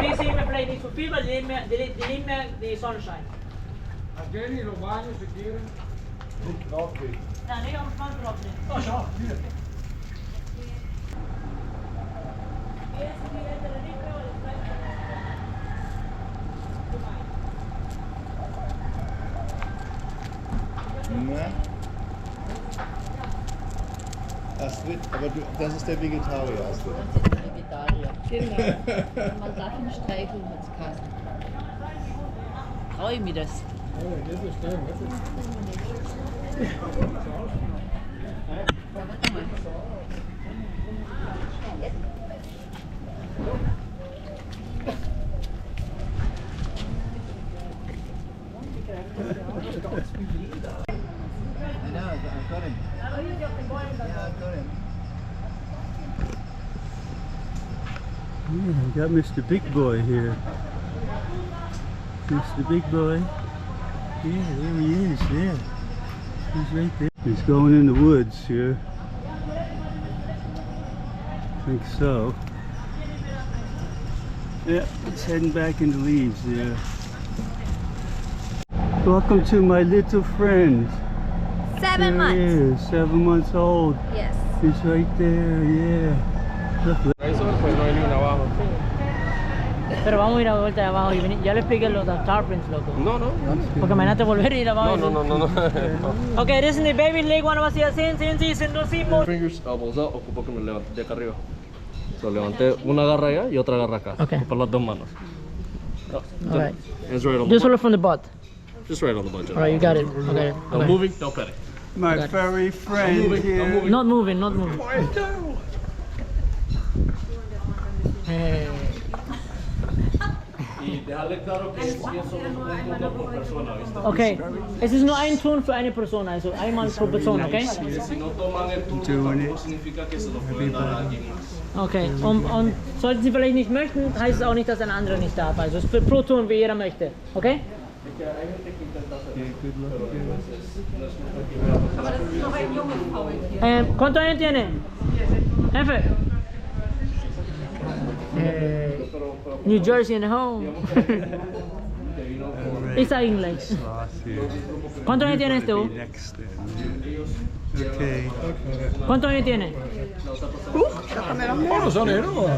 die sehen wir vielleicht nicht so viel, weil die nehmen mehr die Sonnenschein. Jenny, lo bagno se quieren. Nicht draufgehen. Ja, nee, am Strand drauf nicht. Oh, schau, hier. Na? Astrid, aber du, das ist der Vegetarier, Astrid. Das ist der Vegetarier. Genau. Man darf ihn streicheln, hat's Kassen. Traue ich mir das? Oh, hier ist es streng, was ist Ja, warte mal. I know, I've got him. Yeah, I've got him. Yeah, I got Mr. Big Boy here. Mr. Big Boy. Yeah, there he is, yeah. He's right there. He's going in the woods here. I think so. Yeah, it's heading back in the leaves there. Welcome to my little friend. 7 months. There he is, 7 months old. Yes. He's right there, yeah. Look, eso, pues no hay ni una abajo. Pero vamos a ir a vuelta de abajo y venir. Ya le expliqué los tarpins, loco. No, no. Porque imagínate volver a ir abajo. No. Ok, das sind die Baby Leg One, was ihr sehen sie sind nur 7 Fingers, elbows up, ocupo que me levante de acá arriba. So, levanté una garra allá y otra garra acá. Okay. Ocupo las dos manos. Alright. It's right on the Just butt. hold it from the butt. Just right on the butt. Alright, you got it. Okay. No moving, no petting. my furry friend here. Not moving, not moving. Hey. Okay, es ist nur ein Ton für eine Person, also einmal pro Person, okay? Okay, und sollten Sie vielleicht nicht möchten, heißt es auch nicht, dass ein anderer nicht darf. Also es wird pro Ton, wie jeder möchte, okay? Aber das ist noch ein junges Faultier. ¿Cuántos años tiene? Jefe. New Jersey and home. Está inglés. ¿Cuántos años tiene este? Okay. ¿Cuántos años tiene? Oh, son héroes.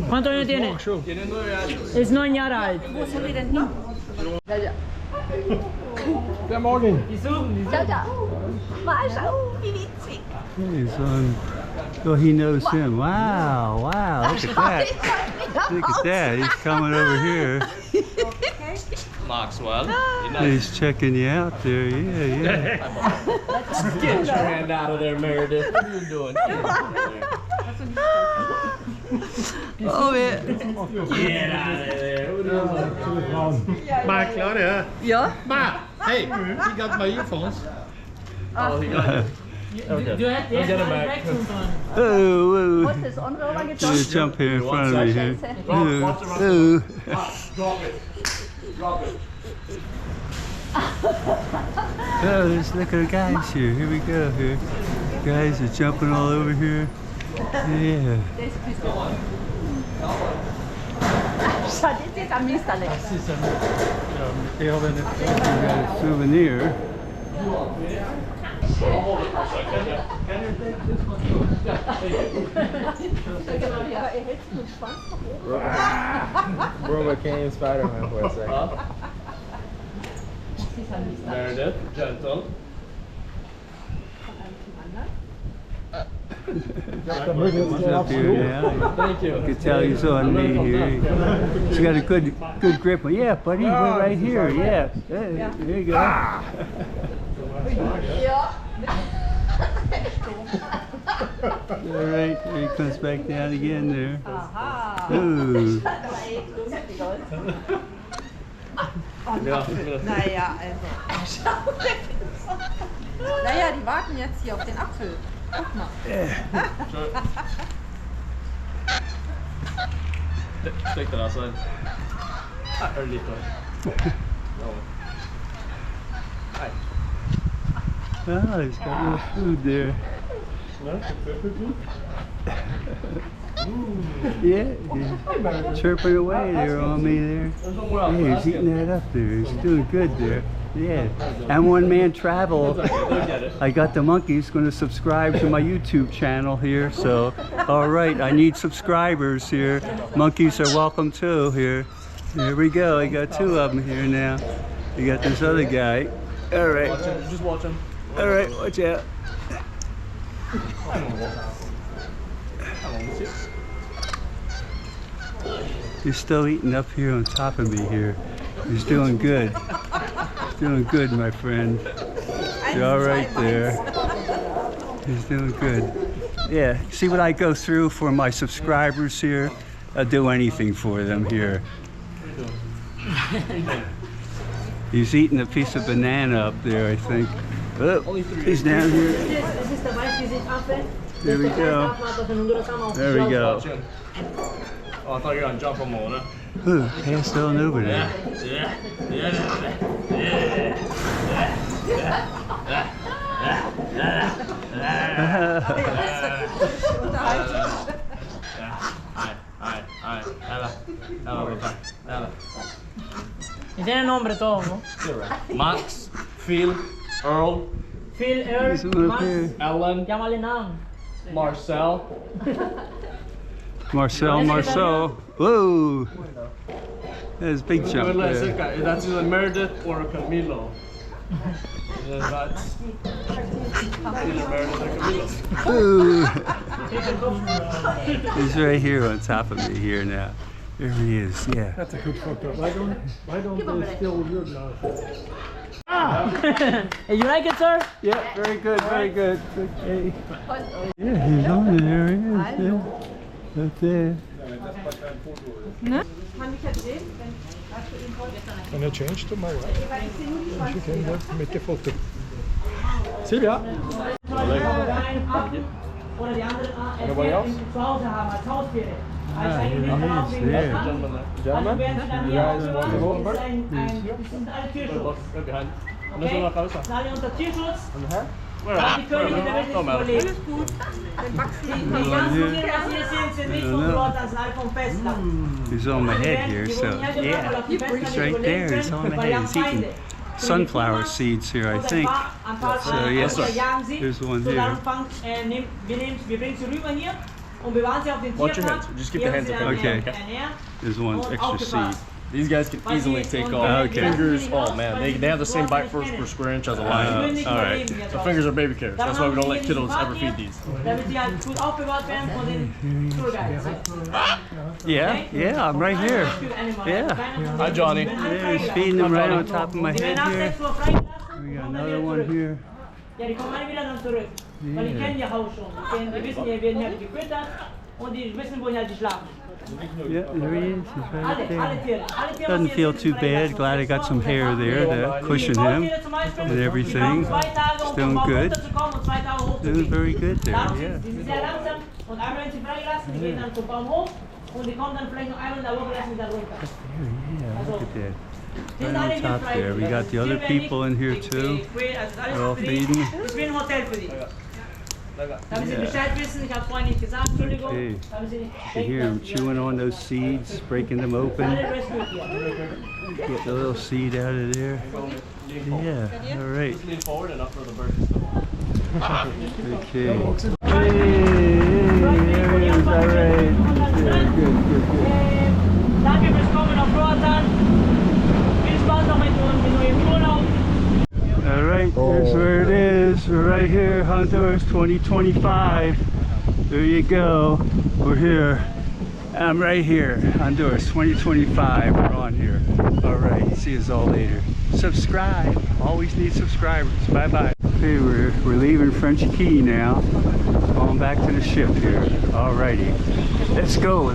¿Cuántos años tiene? Tiene 9 años. Ist 9 Jahre alt. Wo soll die denn hin? Der Morgen. Ciao, ciao. Mal schauen, wie witzig. He's on. Oh, he knows him. Wow, wow, look at that. Look at that. He's coming over here. Maxwell. He's checking you out there. Yeah. Get your hand out of there, Meredith. What are you doing? Oh, Get out of there. Ma, klar, ja. ja? Ma, hey, he got my earphones. Oh, he got it. Okay. Du hättest I'll get him mal back. wechseln sollen. Oh, Wo ist das andere You getroffen? jump here in front of me here. Watch him. Oh. Drop it. Drop it. Oh, let's look at the guys here. Here we go. Here, guys are jumping all over here. Yeah. Schau, das ist ein Misterle. We got a souvenir. Bro became Spider-Man for a second. Meredith, gentle. He's up here now. Thank you. You can tell he's on me here. He's got a good grip on. Yeah, buddy, we're right here. Yeah. There you go. Ja. All right, there he comes back down again there. Aha. Ooh. Naja, also. Naja, die warten jetzt hier auf den Apfel. Guck mal. Stick that outside. Early Oh, he's got a little food there. Yeah, he's chirping away there on me there. Yeah, he's eating that up there. He's doing good there. Yeah. And One Man Travel. I got the monkeys going to subscribe to my YouTube channel here. So, all right, I need subscribers here. Monkeys are welcome too here. Here we go. I got 2 of them here now. We got this other guy. All right. Just watch him. All right, watch out. He's still eating up here on top of me here. He's doing good. He's doing good, my friend. You're all right there. He's doing good. Yeah, see what I go through for my subscribers here? I'll do anything for them here. He's eating a piece of banana up there, I think. Oh, he's down here. There we go. There we go. Oh, I thought you were gonna jump on one. Ooh, passed on over there. Y tiene nombre todo, ¿no? Max, Phil, Earl, Phil, Max, Ellen, llámale nada. Marcel. Marcel. Whoa! There's a big jump there. That's either Meredith or Camilo. That's either Meredith or Camilo. Ooh. He's right here on top of me here now. There he is, yeah. That's a good photo. Why don't they steal your nonsense? Hey, you like it, sir? Yeah, very good, very good. Okay. Yeah, he's on there, he is, yeah. That's it. Can I change to my wife? She can make a photo. Silvia? Anybody else? Ah, here he is, there. Gentlemen, you guys want to hold bird? Right behind. Okay, alle unter Tierschutz. Where? Don't matter. Die ganzen Tiere, was hier sind, sind nicht von dort, das sind alle vom Festland. He's on my head here, so yeah. He's right there, he's on my head. He's eating sunflower seeds here, I think. So yes, there's one here. Wir bringen sie rüber hier und bewahren sie auf den Watch your Tierpark. hands. Just keep the hands up. Okay. There's one extra seed. These guys can easily take off. Okay. Fingers, oh man, they have the same bite force per square inch as a lion. All right. So fingers are baby carrots. That's why we don't let kiddos ever feed these. Damit sie halt gut aufbewahrt werden von den Tourguides. Yeah, I'm right here. Yeah. Hi, Johnny. Yeah, he's feeding them right on top of my head here. We got another one here. Ja, die kommen alle wieder dann zurück. Weil die kennen ihr Haus schon. Die wissen, die werden hier gefüttert und die wissen, woher die schlafen. Yeah, there he is. He's right there. Doesn't feel too bad. Glad I got some hair there to cushion him and everything. He's doing good. Doing very good there, yeah. Die sind sehr langsam und einmal wenn sie freigelassen, die gehen dann zum Baum hoch und die kommen dann vielleicht noch einmal in der Woche lassen sie dann runter. Yeah, look at that. Right on top there. We got the other people in here too. They're all feeding. Ich bin ein Hotel für die. Damit sie Bescheid wissen, ich habe vorhin nicht gesagt, Entschuldigung. Okay. Damit sie nicht You hear him chewing on those seeds, breaking them open. Get the little seed out of there. Yeah, all right. Lean forward enough for the bird. Okay. Hey, there he is, all right. Good. Danke fürs Kommen auf Roatan. Viel Spaß noch mit eurem Urlaub. All right, here's where it is. We're right here, Honduras 2025. There you go. We're here. I'm right here, Honduras 2025. We're on here. All right, see us all later. Subscribe. Always need subscribers. Bye-bye. Okay, we're leaving French Key now. Going back to the ship here. All righty. Let's go.